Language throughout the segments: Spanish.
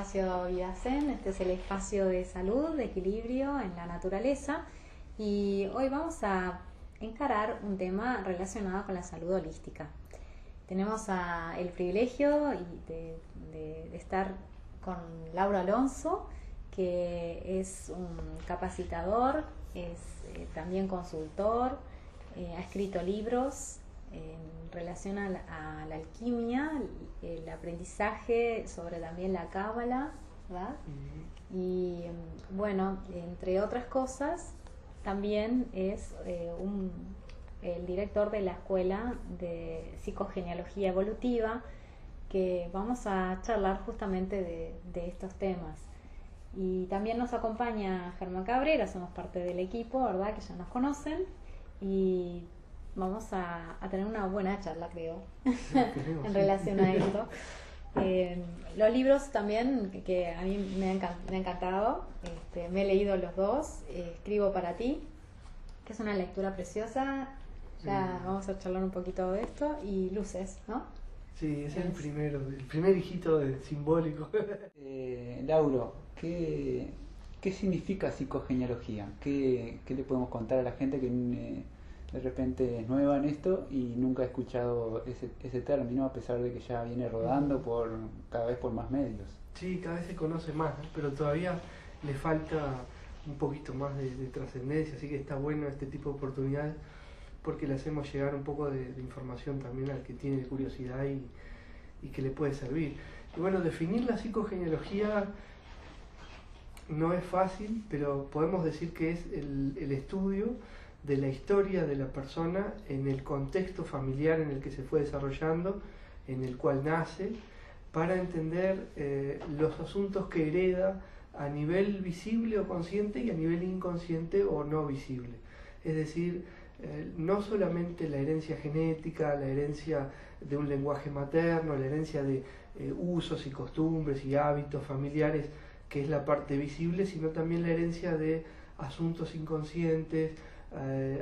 espacio Vida Zen. Este es el espacio de salud, de equilibrio en la naturaleza, y hoy vamos a encarar un tema relacionado con la salud holística. Tenemos el privilegio de estar con Lauro Alonso, que es un capacitador, es también consultor, ha escrito libros en relación a la alquimia, el aprendizaje sobre también la cábala, ¿verdad? Y bueno, entre otras cosas, también es el director de la Escuela de Psicogenealogía Evolutiva, que vamos a charlar justamente de estos temas. Y también nos acompaña Germán Cabrera, somos parte del equipo, ¿verdad? Que ya nos conocen, y vamos a tener una buena charla, creo, en relación a esto. Los libros también, que a mí me ha encantado, me he leído los dos. Escribo para ti, que es una lectura preciosa. Ya vamos a charlar un poquito de esto. Y Luces, ¿no? Sí, es el primer hijito simbólico. Lauro, ¿qué significa psicogenealogía? ¿Qué le podemos contar a la gente que de repente es nueva en esto y nunca ha escuchado ese término, a pesar de que ya viene rodando cada vez por más medios? Sí, cada vez se conoce más, pero todavía le falta un poquito más de trascendencia, así que está bueno este tipo de oportunidades, porque le hacemos llegar un poco de información también al que tiene curiosidad y que le puede servir. Y bueno, definir la psicogenealogía no es fácil, pero podemos decir que es el estudio de la historia de la persona en el contexto familiar en el que se fue desarrollando, en el cual nace, para entender los asuntos que hereda a nivel visible o consciente y a nivel inconsciente o no visible. Es decir, no solamente la herencia genética, la herencia de un lenguaje materno, la herencia de usos y costumbres y hábitos familiares, que es la parte visible, sino también la herencia de asuntos inconscientes,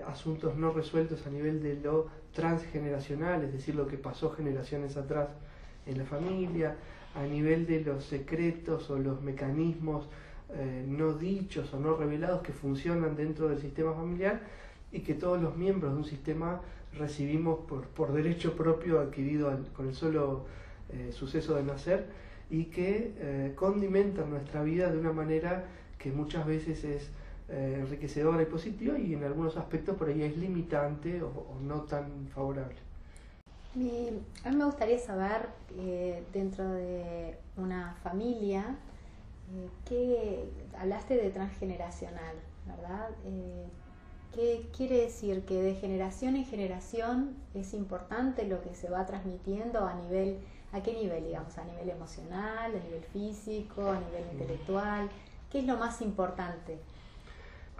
asuntos no resueltos a nivel de lo transgeneracional, es decir, lo que pasó generaciones atrás en la familia, a nivel de los secretos o los mecanismos no dichos o no revelados que funcionan dentro del sistema familiar y que todos los miembros de un sistema recibimos por derecho propio adquirido con el solo suceso de nacer, y que condimentan nuestra vida de una manera que muchas veces es enriquecedora y positiva, y en algunos aspectos por ahí es limitante o no tan favorable. A mí me gustaría saber, dentro de una familia, que hablaste de transgeneracional, ¿verdad? ¿Qué quiere decir? Que de generación en generación es importante lo que se va transmitiendo ¿a qué nivel, digamos? ¿A nivel emocional, a nivel físico, a nivel intelectual? ¿Qué es lo más importante?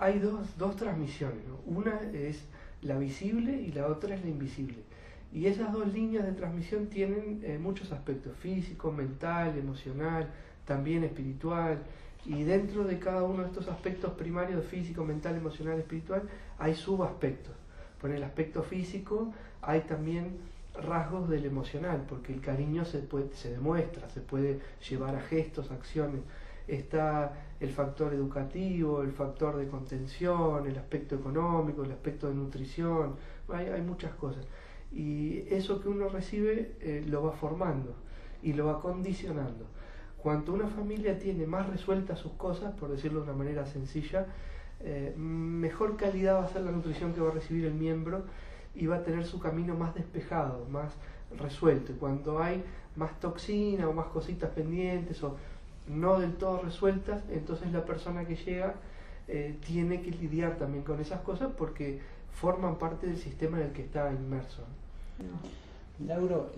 Hay dos transmisiones, ¿no? Una es la visible y la otra es la invisible. Y esas dos líneas de transmisión tienen muchos aspectos: físico, mental, emocional, también espiritual. Y dentro de cada uno de estos aspectos primarios, físico, mental, emocional, espiritual, hay subaspectos. Por el aspecto físico hay también rasgos del emocional, porque el cariño se demuestra, se puede llevar a gestos, acciones. Está el factor educativo, el factor de contención, el aspecto económico, el aspecto de nutrición, hay muchas cosas. Y eso que uno recibe lo va formando y lo va condicionando. Cuanto una familia tiene más resueltas sus cosas, por decirlo de una manera sencilla, mejor calidad va a ser la nutrición que va a recibir el miembro, y va a tener su camino más despejado, más resuelto. Y cuando hay más toxina o más cositas pendientes o no del todo resueltas, entonces la persona que llega tiene que lidiar también con esas cosas, porque forman parte del sistema en el que está inmerso. Lauro,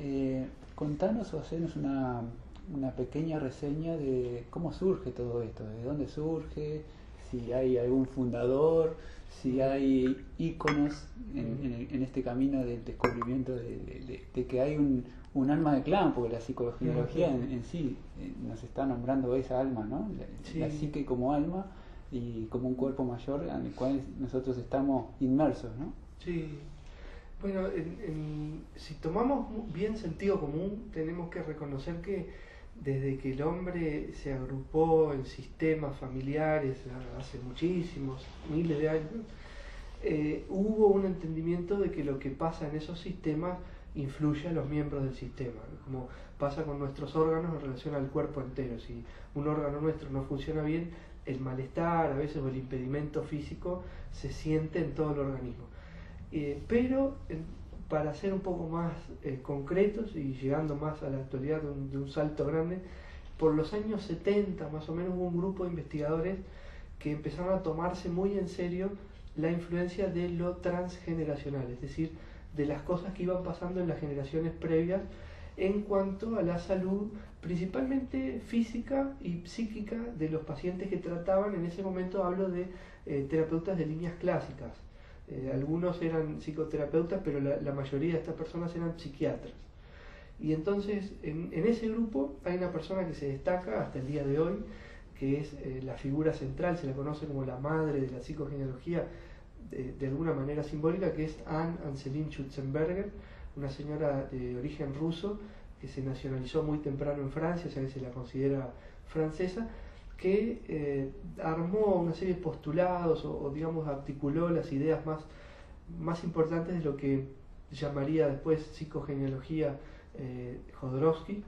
contanos o hacenos una pequeña reseña de cómo surge todo esto, de dónde surge, si hay algún fundador, si hay íconos en este camino del descubrimiento de que hay un alma de clan, porque la psicogenealogía en sí nos está nombrando esa alma, ¿no? La psique como alma y como un cuerpo mayor en el cual nosotros estamos inmersos, ¿no? Sí. Bueno, si tomamos bien sentido común, tenemos que reconocer que desde que el hombre se agrupó en sistemas familiares hace muchísimos, miles de años, hubo un entendimiento de que lo que pasa en esos sistemas influye a los miembros del sistema, ¿no? Como pasa con nuestros órganos en relación al cuerpo entero. Si un órgano nuestro no funciona bien, el malestar a veces o el impedimento físico se siente en todo el organismo. Pero para ser un poco más concretos y llegando más a la actualidad de un salto grande, por los años 70 más o menos hubo un grupo de investigadores que empezaron a tomarse muy en serio la influencia de lo transgeneracional, es decir, de las cosas que iban pasando en las generaciones previas en cuanto a la salud, principalmente física y psíquica de los pacientes que trataban. En ese momento hablo de terapeutas de líneas clásicas. Algunos eran psicoterapeutas, pero la mayoría de estas personas eran psiquiatras. Y entonces en ese grupo hay una persona que se destaca hasta el día de hoy, que es la figura central, se la conoce como la madre de la psicogenealogía, de alguna manera simbólica, que es Anne Anseline Schutzenberger, una señora de origen ruso que se nacionalizó muy temprano en Francia, o sea que se la considera francesa, que armó una serie de postulados o digamos articuló las ideas más importantes de lo que llamaría después psicogenealogía Jodorowsky,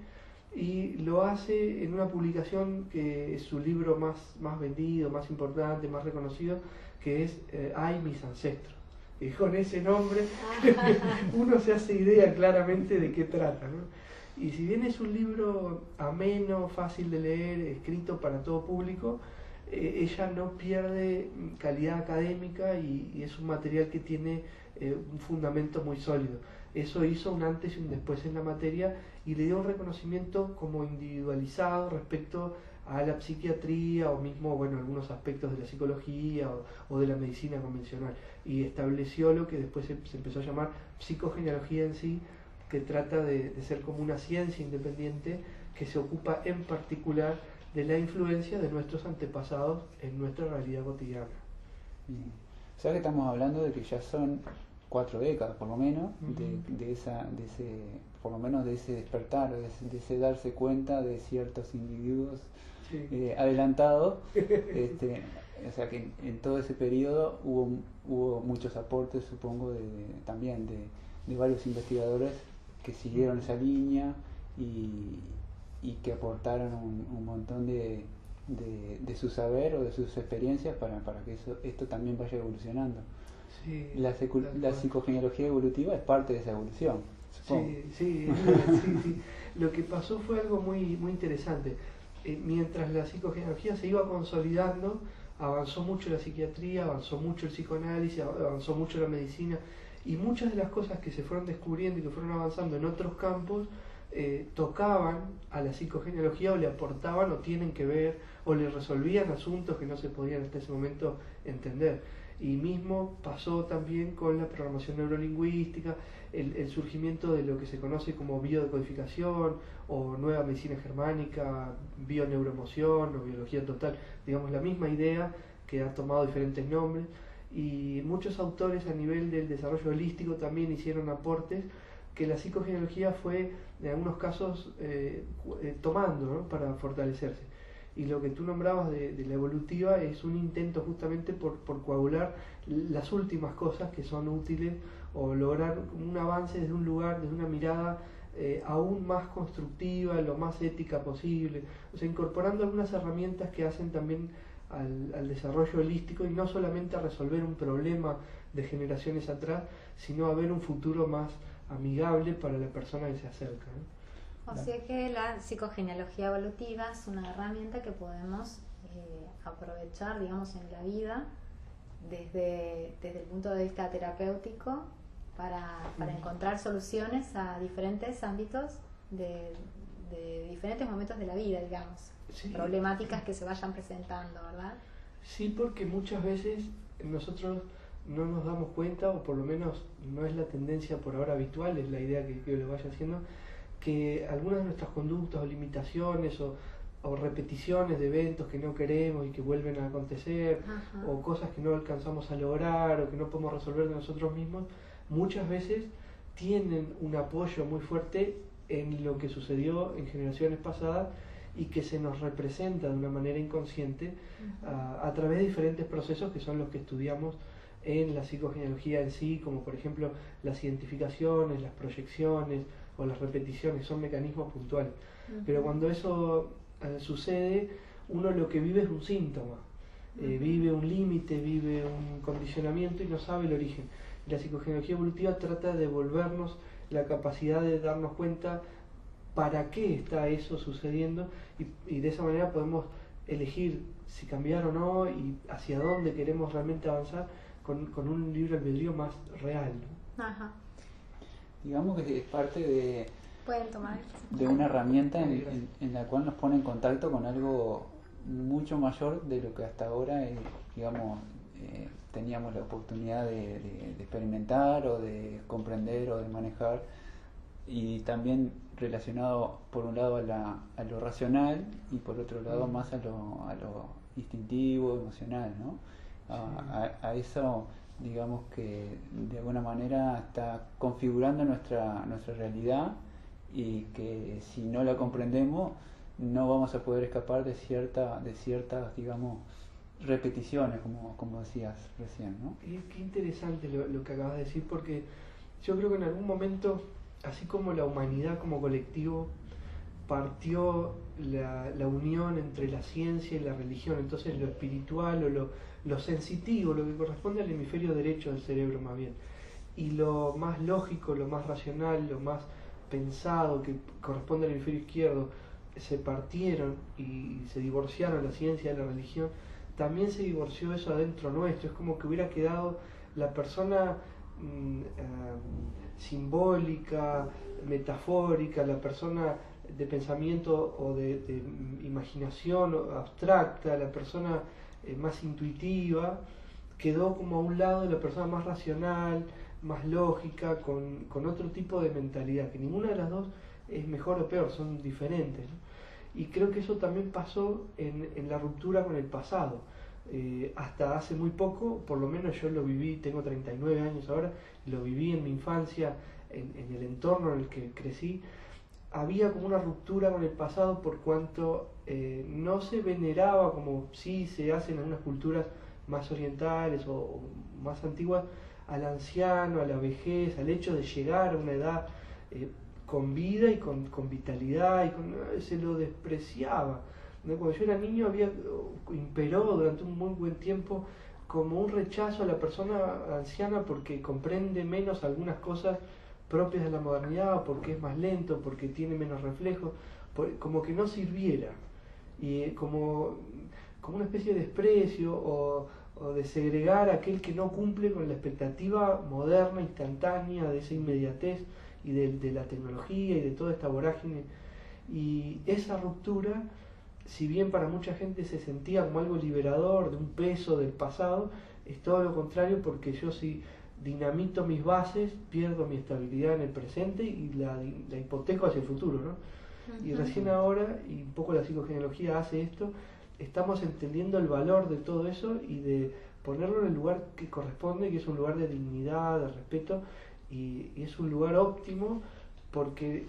y lo hace en una publicación que es su libro más vendido, más importante, más reconocido, que es Ay, mis ancestros. Y con ese nombre uno se hace idea claramente de qué trata, ¿no? Y si bien es un libro ameno, fácil de leer, escrito para todo público, ella no pierde calidad académica y es un material que tiene un fundamento muy sólido. Eso hizo un antes y un después en la materia y le dio un reconocimiento como individualizado respecto a la psiquiatría o mismo, bueno, algunos aspectos de la psicología o de la medicina convencional, y estableció lo que después se empezó a llamar psicogenealogía en sí, que trata de ser como una ciencia independiente que se ocupa en particular de la influencia de nuestros antepasados en nuestra realidad cotidiana. O sea que estamos hablando de que ya son 4 décadas por lo menos de ese, por lo menos de ese despertar, de ese darse cuenta de ciertos individuos adelantados. O sea que en todo ese periodo hubo muchos aportes, supongo, también de varios investigadores que siguieron esa línea y que aportaron un montón de su saber o de sus experiencias para que esto también vaya evolucionando. Sí, La psicogenealogía evolutiva es parte de esa evolución, supongo. Sí. Lo que pasó fue algo muy interesante. Mientras la psicogenealogía se iba consolidando, avanzó mucho la psiquiatría, avanzó mucho el psicoanálisis, avanzó mucho la medicina, y muchas de las cosas que se fueron descubriendo y que fueron avanzando en otros campos tocaban a la psicogenealogía o le aportaban o tienen que ver o le resolvían asuntos que no se podían hasta ese momento entender. Y mismo pasó también con la programación neurolingüística, el surgimiento de lo que se conoce como biodecodificación o nueva medicina germánica, bioneuroemoción o biología total, digamos la misma idea que ha tomado diferentes nombres, y muchos autores a nivel del desarrollo holístico también hicieron aportes que la psicogenealogía fue en algunos casos tomando, ¿no?, para fortalecerse. Y lo que tú nombrabas de la evolutiva es un intento justamente por coagular las últimas cosas que son útiles o lograr un avance desde un lugar, desde una mirada aún más constructiva, lo más ética posible, o sea, incorporando algunas herramientas que hacen también al desarrollo holístico, y no solamente a resolver un problema de generaciones atrás, sino a ver un futuro más amigable para la persona que se acerca, ¿no? O sea que la psicogenealogía evolutiva es una herramienta que podemos aprovechar, digamos, en la vida desde el punto de vista terapéutico para encontrar soluciones a diferentes ámbitos de diferentes momentos de la vida, digamos, Sí. problemáticas que se vayan presentando, ¿verdad? Sí, porque muchas veces nosotros no nos damos cuenta, o por lo menos no es la tendencia por ahora habitual, es la idea que lo vaya haciendo, que algunas de nuestras conductas o limitaciones o repeticiones de eventos que no queremos y que vuelven a acontecer, Ajá. o cosas que no alcanzamos a lograr o que no podemos resolver de nosotros mismos, muchas veces tienen un apoyo muy fuerte en lo que sucedió en generaciones pasadas y que se nos representa de una manera inconsciente a través de diferentes procesos que son los que estudiamos en la psicogenealogía en sí, como por ejemplo las identificaciones, las proyecciones o las repeticiones, son mecanismos puntuales. Pero cuando eso sucede, uno lo que vive es un síntoma, vive un límite, vive un condicionamiento y no sabe el origen. La psicogenealogía evolutiva trata de devolvernos la capacidad de darnos cuenta para qué está eso sucediendo y de esa manera podemos elegir si cambiar o no y hacia dónde queremos realmente avanzar con un libre albedrío más real, ¿no? Ajá. Digamos que es parte Pueden tomar. de una herramienta en la cual nos pone en contacto con algo mucho mayor de lo que hasta ahora, digamos, teníamos la oportunidad de experimentar o de comprender o de manejar, y también relacionado por un lado a lo racional y por otro lado más a lo instintivo, emocional, ¿no? A eso, digamos que de alguna manera está configurando nuestra realidad, y que si no la comprendemos no vamos a poder escapar de ciertas, digamos, repeticiones, como decías recién, ¿no? Qué interesante lo que acabas de decir, porque yo creo que en algún momento, así como la humanidad como colectivo partió la unión entre la ciencia y la religión, entonces lo espiritual o lo sensitivo, lo que corresponde al hemisferio derecho del cerebro más bien, y lo más lógico, lo más racional, lo más pensado que corresponde al hemisferio izquierdo, se partieron y se divorciaron la ciencia de la religión, también se divorció eso adentro nuestro. Es como que hubiera quedado la persona simbólica, metafórica, la persona de pensamiento o de imaginación abstracta, la persona más intuitiva, quedó como a un lado de la persona más racional, más lógica, con otro tipo de mentalidad, que ninguna de las dos es mejor o peor, son diferentes, ¿no? Y creo que eso también pasó en la ruptura con el pasado. Hasta hace muy poco, por lo menos yo lo viví, tengo 39 años ahora, lo viví en mi infancia, en el entorno en el que crecí, había como una ruptura con el pasado por cuanto no se veneraba como sí se hace en algunas culturas más orientales o más antiguas, al anciano, a la vejez, al hecho de llegar a una edad con vida y con vitalidad, se lo despreciaba, ¿no? Cuando yo era niño imperó durante un muy buen tiempo como un rechazo a la persona anciana porque comprende menos algunas cosas propias de la modernidad, porque es más lento, porque tiene menos reflejos, como que no sirviera, y como una especie de desprecio o de segregar a aquel que no cumple con la expectativa moderna, instantánea, de esa inmediatez y de la tecnología y de toda esta vorágine. Y esa ruptura, si bien para mucha gente se sentía como algo liberador, de un peso del pasado, es todo lo contrario, porque yo si dinamito mis bases, pierdo mi estabilidad en el presente y la hipoteco hacia el futuro, ¿no? Y recién ahora, y un poco la psicogenealogía hace esto, estamos entendiendo el valor de todo eso y de ponerlo en el lugar que corresponde, que es un lugar de dignidad, de respeto, y es un lugar óptimo porque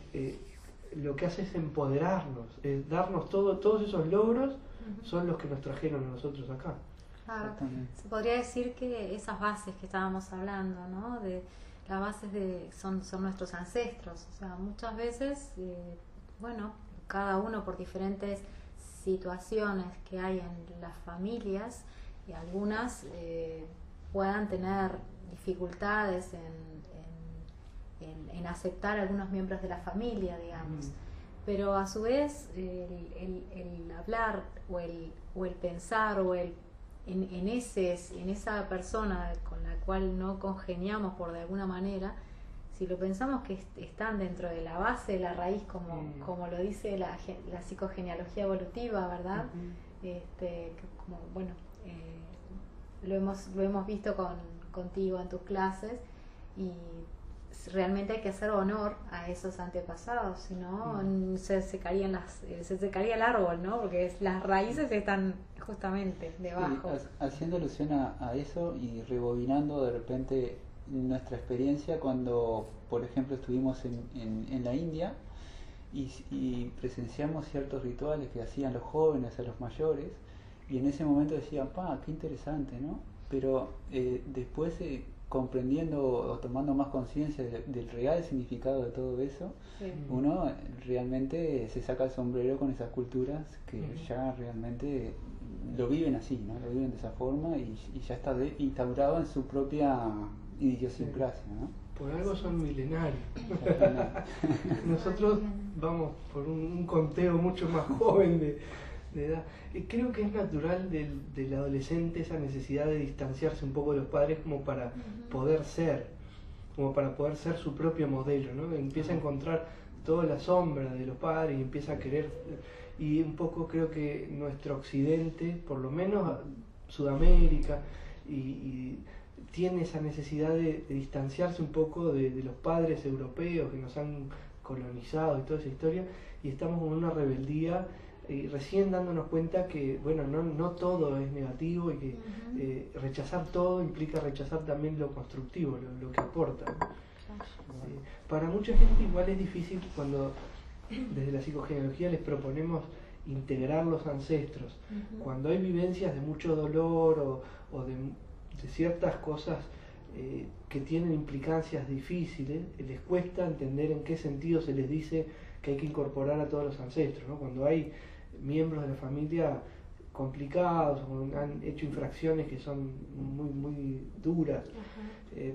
lo que hace es empoderarnos, es darnos todos esos logros son los que nos trajeron a nosotros acá. Claro. Se podría decir que esas bases que estábamos hablando, ¿no? De las bases son nuestros ancestros. O sea, muchas veces, bueno, cada uno por diferentes situaciones que hay en las familias, y algunas puedan tener dificultades en aceptar a algunos miembros de la familia, digamos. Pero a su vez el hablar o el pensar o en esa persona con la cual no congeniamos por de alguna manera, si lo pensamos que están dentro de la base, de la raíz, como lo dice la psicogenealogía evolutiva, ¿verdad? Como, bueno, lo hemos visto contigo en tus clases, y realmente hay que hacer honor a esos antepasados, si no se secaría el árbol, ¿no? Porque las raíces están justamente debajo. Sí, haciendo alusión a eso y rebobinando de repente nuestra experiencia cuando, por ejemplo, estuvimos en la India, y presenciamos ciertos rituales que hacían los jóvenes a los mayores, y en ese momento decían, pa, qué interesante, ¿no? Pero después comprendiendo o tomando más conciencia del real significado de todo eso, Sí. uno realmente se saca el sombrero con esas culturas que ya realmente lo viven así, ¿no? Lo viven de esa forma y ya está instaurado en su propia idiosincrasia, ¿no? Por algo son milenarios. Exactamente. Nosotros vamos por un conteo mucho más joven de edad. Y creo que es natural del adolescente esa necesidad de distanciarse un poco de los padres como para poder ser, su propio modelo, ¿no? Empieza a encontrar toda la sombra de los padres y empieza a querer, y un poco creo que nuestro occidente, por lo menos Sudamérica, y tiene esa necesidad de distanciarse un poco de los padres europeos que nos han colonizado y toda esa historia, y estamos con una rebeldía y recién dándonos cuenta que bueno, no todo es negativo y que rechazar todo implica rechazar también lo constructivo, lo que aporta, ¿no? Para mucha gente igual es difícil cuando desde la psicogenealogía les proponemos integrar los ancestros, cuando hay vivencias de mucho dolor o de ciertas cosas que tienen implicancias difíciles, les cuesta entender en qué sentido se les dice que hay que incorporar a todos los ancestros, ¿no? Cuando hay miembros de la familia complicados o han hecho infracciones que son muy duras,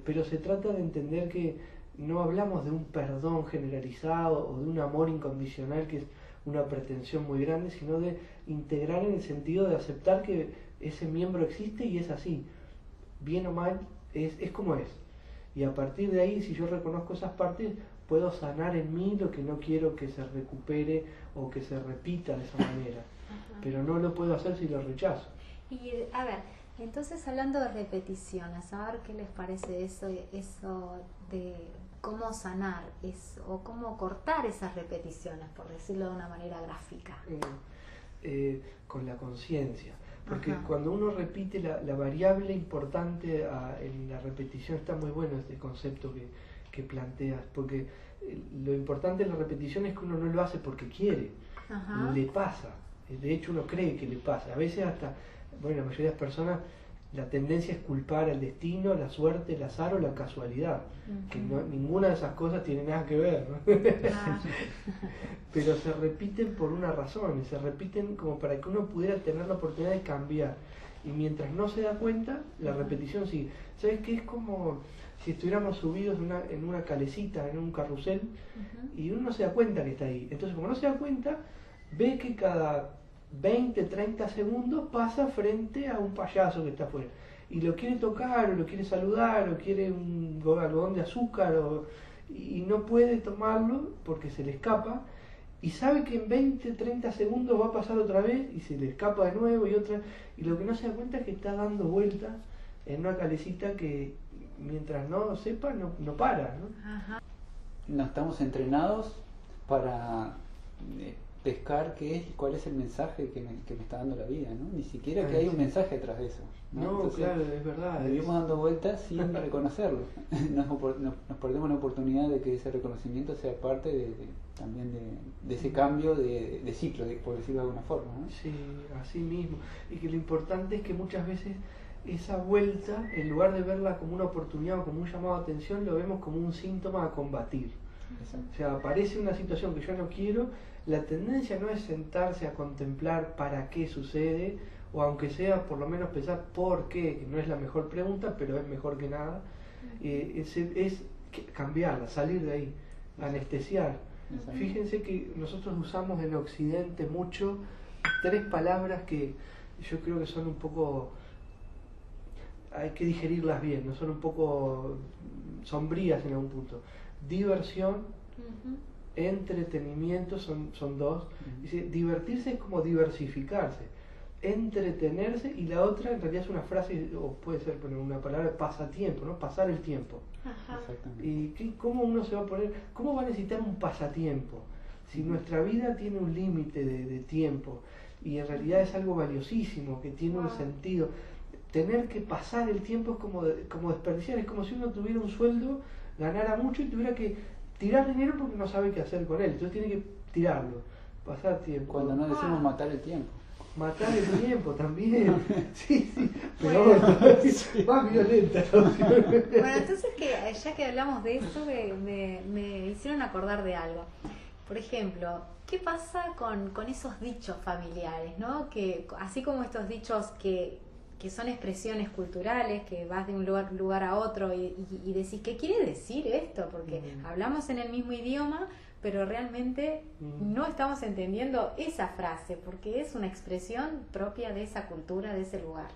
pero se trata de entender que no hablamos de un perdón generalizado o de un amor incondicional que es una pretensión muy grande, sino de integrar en el sentido de aceptar que ese miembro existe y es así, bien o mal, es como es. Y a partir de ahí, si yo reconozco esas partes, puedo sanar en mí lo que no quiero que se recupere o que se repita de esa manera. Pero no lo puedo hacer si lo rechazo. Y a ver, entonces hablando de repetición, a saber qué les parece eso de cómo sanar o cómo cortar esas repeticiones, por decirlo de una manera gráfica. Con la conciencia. Porque cuando uno repite la variable importante en la repetición, está muy bueno este concepto que planteas, porque lo importante de la repetición es que uno no lo hace porque quiere, le pasa, de hecho uno cree que le pasa, a veces hasta, bueno, la mayoría de las personas la tendencia es culpar al destino, la suerte, el azar o la casualidad, que ninguna de esas cosas tiene nada que ver, ¿no? Pero se repiten por una razón, y se repiten como para que uno pudiera tener la oportunidad de cambiar, y mientras no se da cuenta, la repetición sigue. ¿Sabes qué? Es como si estuviéramos subidos en una calecita, en un carrusel, y uno no se da cuenta que está ahí. Entonces, como no se da cuenta, ve que cada 20, 30 segundos pasa frente a un payaso que está afuera y lo quiere tocar o lo quiere saludar o quiere un algodón de azúcar y no puede tomarlo porque se le escapa y sabe que en 20, 30 segundos va a pasar otra vez y se le escapa de nuevo y otra, y lo que no se da cuenta es que está dando vueltas en una calecita que mientras no sepa no para, ¿no? No estamos entrenados para pescar cuál es el mensaje que me está dando la vida, ¿no? Ni siquiera que hay un mensaje detrás de eso, ¿no? Entonces, claro, es verdad. Vivimos dando vueltas sin reconocerlo. Nos perdemos la oportunidad de que ese reconocimiento sea parte también de ese cambio de ciclo, por decirlo de alguna forma, ¿no? Sí, así mismo. Y que lo importante es que muchas veces esa vuelta, en lugar de verla como una oportunidad o como un llamado a atención, lo vemos como un síntoma a combatir. Exacto. O sea, aparece una situación que yo no quiero, la tendencia no es sentarse a contemplar para qué sucede, o aunque sea por lo menos pensar por qué, que no es la mejor pregunta, pero es mejor que nada, es cambiarla, salir de ahí, anestesiar. Exacto. Fíjense que nosotros usamos en Occidente mucho 3 palabras que yo creo que son un poco, hay que digerirlas bien, no son un poco sombrías en algún punto. Diversión, entretenimiento, son 2. Dice, divertirse es como diversificarse, entretenerse, y la otra en realidad es una frase, o puede ser una palabra, pasatiempo, ¿no? Pasar el tiempo. ¿Y cómo uno se va a poner, cómo va a necesitar un pasatiempo? Si nuestra vida tiene un límite de tiempo, y en realidad es algo valiosísimo, que tiene un sentido. Tener que pasar el tiempo es como desperdiciar, es como si uno tuviera un sueldo, ganara mucho y tuviera que tirar dinero porque no sabe qué hacer con él. Entonces tiene que tirarlo, pasar tiempo. Cuando no decimos matar el tiempo. Matar el tiempo también. Sí, pero Bueno. más violenta la opción. Bueno, entonces ya que hablamos de esto, me hicieron acordar de algo. Por ejemplo, ¿qué pasa con esos dichos familiares, ¿no? Que así como estos dichos que son expresiones culturales, que vas de un lugar a otro y decís, ¿qué quiere decir esto? Porque hablamos en el mismo idioma, pero realmente no estamos entendiendo esa frase, porque es una expresión propia de esa cultura, de ese lugar.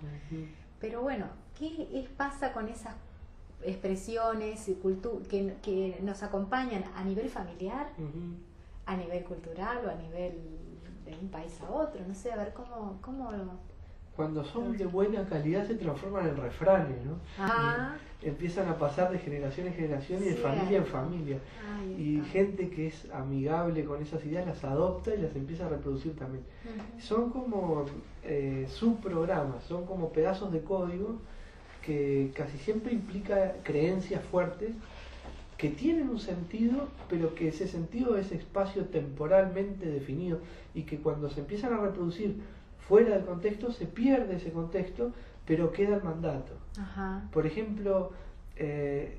Pero bueno, ¿qué pasa con esas expresiones que nos acompañan a nivel familiar, a nivel cultural o a nivel de un país a otro? No sé, a ver cómo Cuando son de buena calidad se transforman en refranes, ¿no? Ajá. Y empiezan a pasar de generación en generación y de familia en familia. Y gente que es amigable con esas ideas las adopta y las empieza a reproducir también. Son como subprogramas, son como pedazos de código que casi siempre implica creencias fuertes que tienen un sentido, pero que ese sentido es espacio temporalmente definido y que cuando se empiezan a reproducir fuera del contexto se pierde ese contexto, pero queda el mandato. Ajá. Por ejemplo, el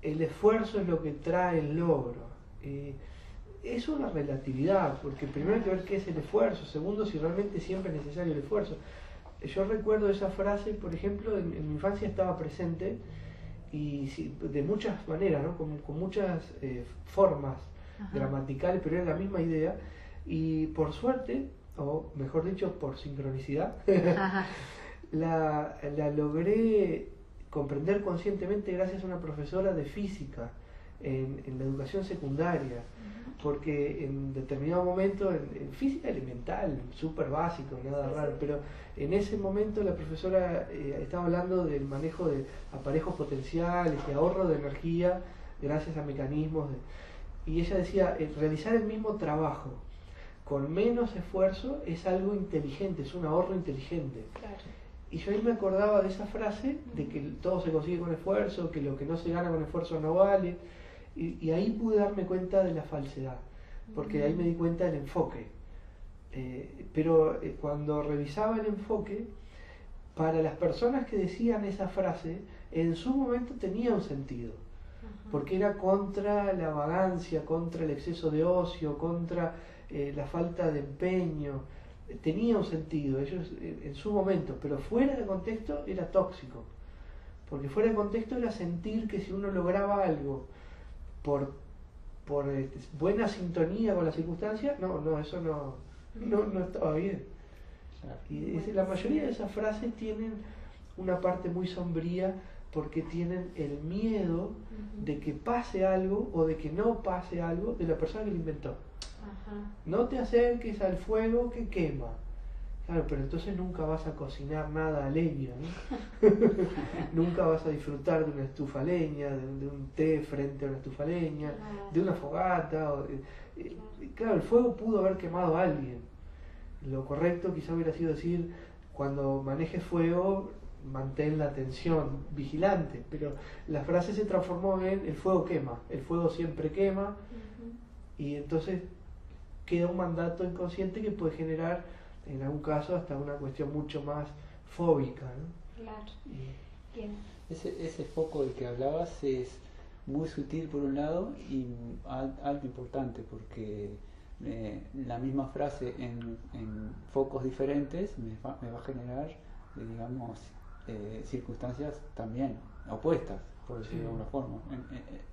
esfuerzo es lo que trae el logro. Es una relatividad, porque primero hay que ver qué es el esfuerzo, segundo si realmente siempre es necesario el esfuerzo. Yo recuerdo esa frase, por ejemplo, en mi infancia estaba presente y de muchas maneras, ¿no? con muchas formas gramaticales, pero era la misma idea. Y por suerte, o mejor dicho, por sincronicidad, la logré comprender conscientemente gracias a una profesora de física en la educación secundaria, porque en determinado momento, en física elemental, súper básico, nada raro, pero en ese momento la profesora estaba hablando del manejo de aparejos potenciales y ahorro de energía gracias a mecanismos y ella decía, realizar el mismo trabajo con menos esfuerzo es algo inteligente, es un ahorro inteligente. Claro. Y yo ahí me acordaba de esa frase, de que todo se consigue con esfuerzo, que lo que no se gana con esfuerzo no vale, y ahí pude darme cuenta de la falsedad, porque ahí me di cuenta del enfoque. Pero cuando revisaba el enfoque, para las personas que decían esa frase, en su momento tenía un sentido, porque era contra la vagancia, contra el exceso de ocio, contra la falta de empeño. Tenía un sentido, ellos en su momento, pero fuera de contexto era tóxico, porque fuera de contexto era sentir que si uno lograba algo por buena sintonía con las circunstancias, eso no estaba bien. Y la mayoría de esas frases tienen una parte muy sombría porque tienen el miedo de que pase algo o de que no pase algo de la persona que lo inventó. No te acerques al fuego que quema. Claro, pero entonces nunca vas a cocinar nada a leña, ¿no? Nunca vas a disfrutar de una estufa a leña, de un té frente a una estufa a leña, de una fogata. Claro, el fuego pudo haber quemado a alguien. Lo correcto quizá hubiera sido decir, cuando manejes fuego, mantén la atención vigilante, pero la frase se transformó en el fuego quema, el fuego siempre quema, y entonces queda un mandato inconsciente que puede generar en algún caso hasta una cuestión mucho más fóbica, ¿no? Claro. Bien. Ese foco del que hablabas es muy sutil por un lado y algo importante, porque la misma frase en focos diferentes me va a generar, digamos, circunstancias también opuestas, por decirlo de alguna forma.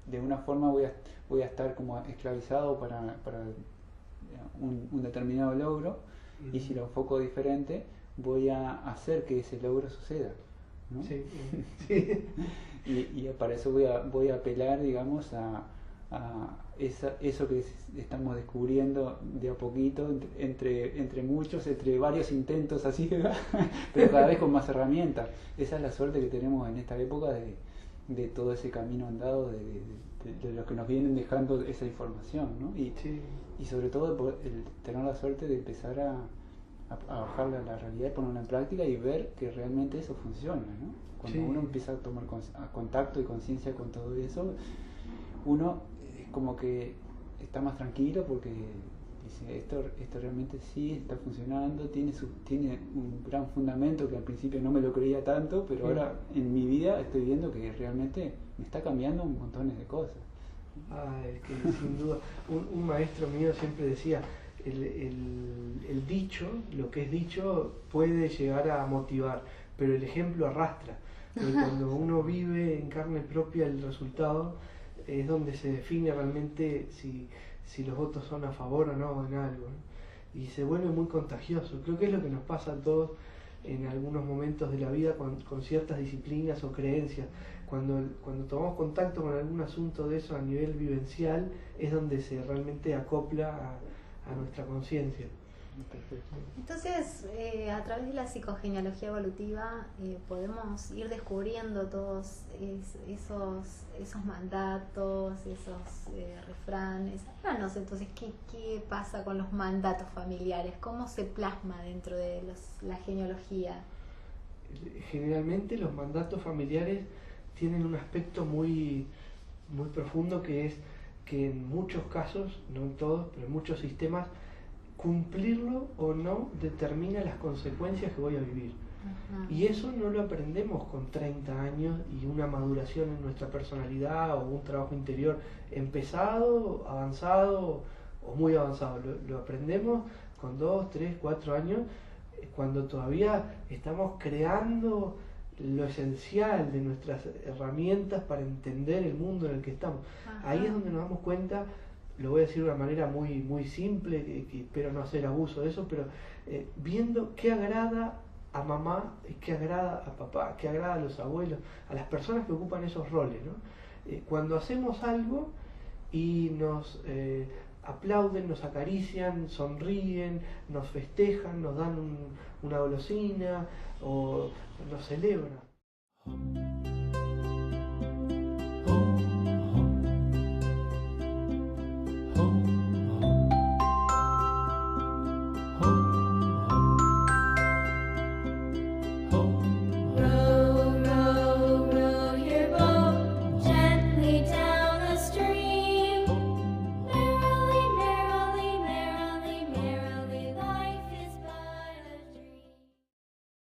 De una forma voy a estar como esclavizado para un determinado logro, y si lo enfoco diferente voy a hacer que ese logro suceda, ¿no? Sí. y para eso voy a apelar, digamos, a eso que estamos descubriendo de a poquito, entre muchos, entre varios intentos así, pero cada vez con más herramientas. Esa es la suerte que tenemos en esta época de todo ese camino andado, de los que nos vienen dejando esa información, ¿no? Y sobre todo el tener la suerte de empezar a bajarla a la realidad, ponerla en práctica y ver que realmente eso funciona, ¿no? Cuando uno empieza a tomar contacto y conciencia con todo eso, uno como que está más tranquilo porque dice, esto realmente sí está funcionando, tiene un gran fundamento que al principio no me lo creía tanto, pero ahora en mi vida estoy viendo que realmente me está cambiando un montón de cosas. Es que sin duda, un maestro mío siempre decía, el dicho, lo que es dicho, puede llegar a motivar, pero el ejemplo arrastra. Porque cuando uno vive en carne propia el resultado, es donde se define realmente si los votos son a favor o no en algo, ¿no? Y se vuelve muy contagioso. Creo que es lo que nos pasa a todos en algunos momentos de la vida con ciertas disciplinas o creencias. Cuando tomamos contacto con algún asunto de eso a nivel vivencial, es donde se realmente acopla a nuestra conciencia. Perfecto. Entonces, a través de la psicogenealogía evolutiva podemos ir descubriendo todos esos mandatos, esos refranes. Háblanos entonces, ¿qué pasa con los mandatos familiares? ¿Cómo se plasma dentro de la genealogía? Generalmente los mandatos familiares tienen un aspecto muy, muy profundo, que es que en muchos casos, no en todos, pero en muchos sistemas, cumplirlo o no determina las consecuencias que voy a vivir. Ajá. Y eso no lo aprendemos con 30 años y una maduración en nuestra personalidad o un trabajo interior empezado, avanzado o muy avanzado. Lo aprendemos con 2, 3, 4 años, cuando todavía estamos creando lo esencial de nuestras herramientas para entender el mundo en el que estamos. Ajá. Ahí es donde nos damos cuenta. Lo voy a decir de una manera muy, muy simple, que espero no hacer abuso de eso, pero viendo qué agrada a mamá, qué agrada a papá, qué agrada a los abuelos, a las personas que ocupan esos roles, ¿no? Cuando hacemos algo y nos aplauden, nos acarician, sonríen, nos festejan, nos dan una golosina o nos celebran.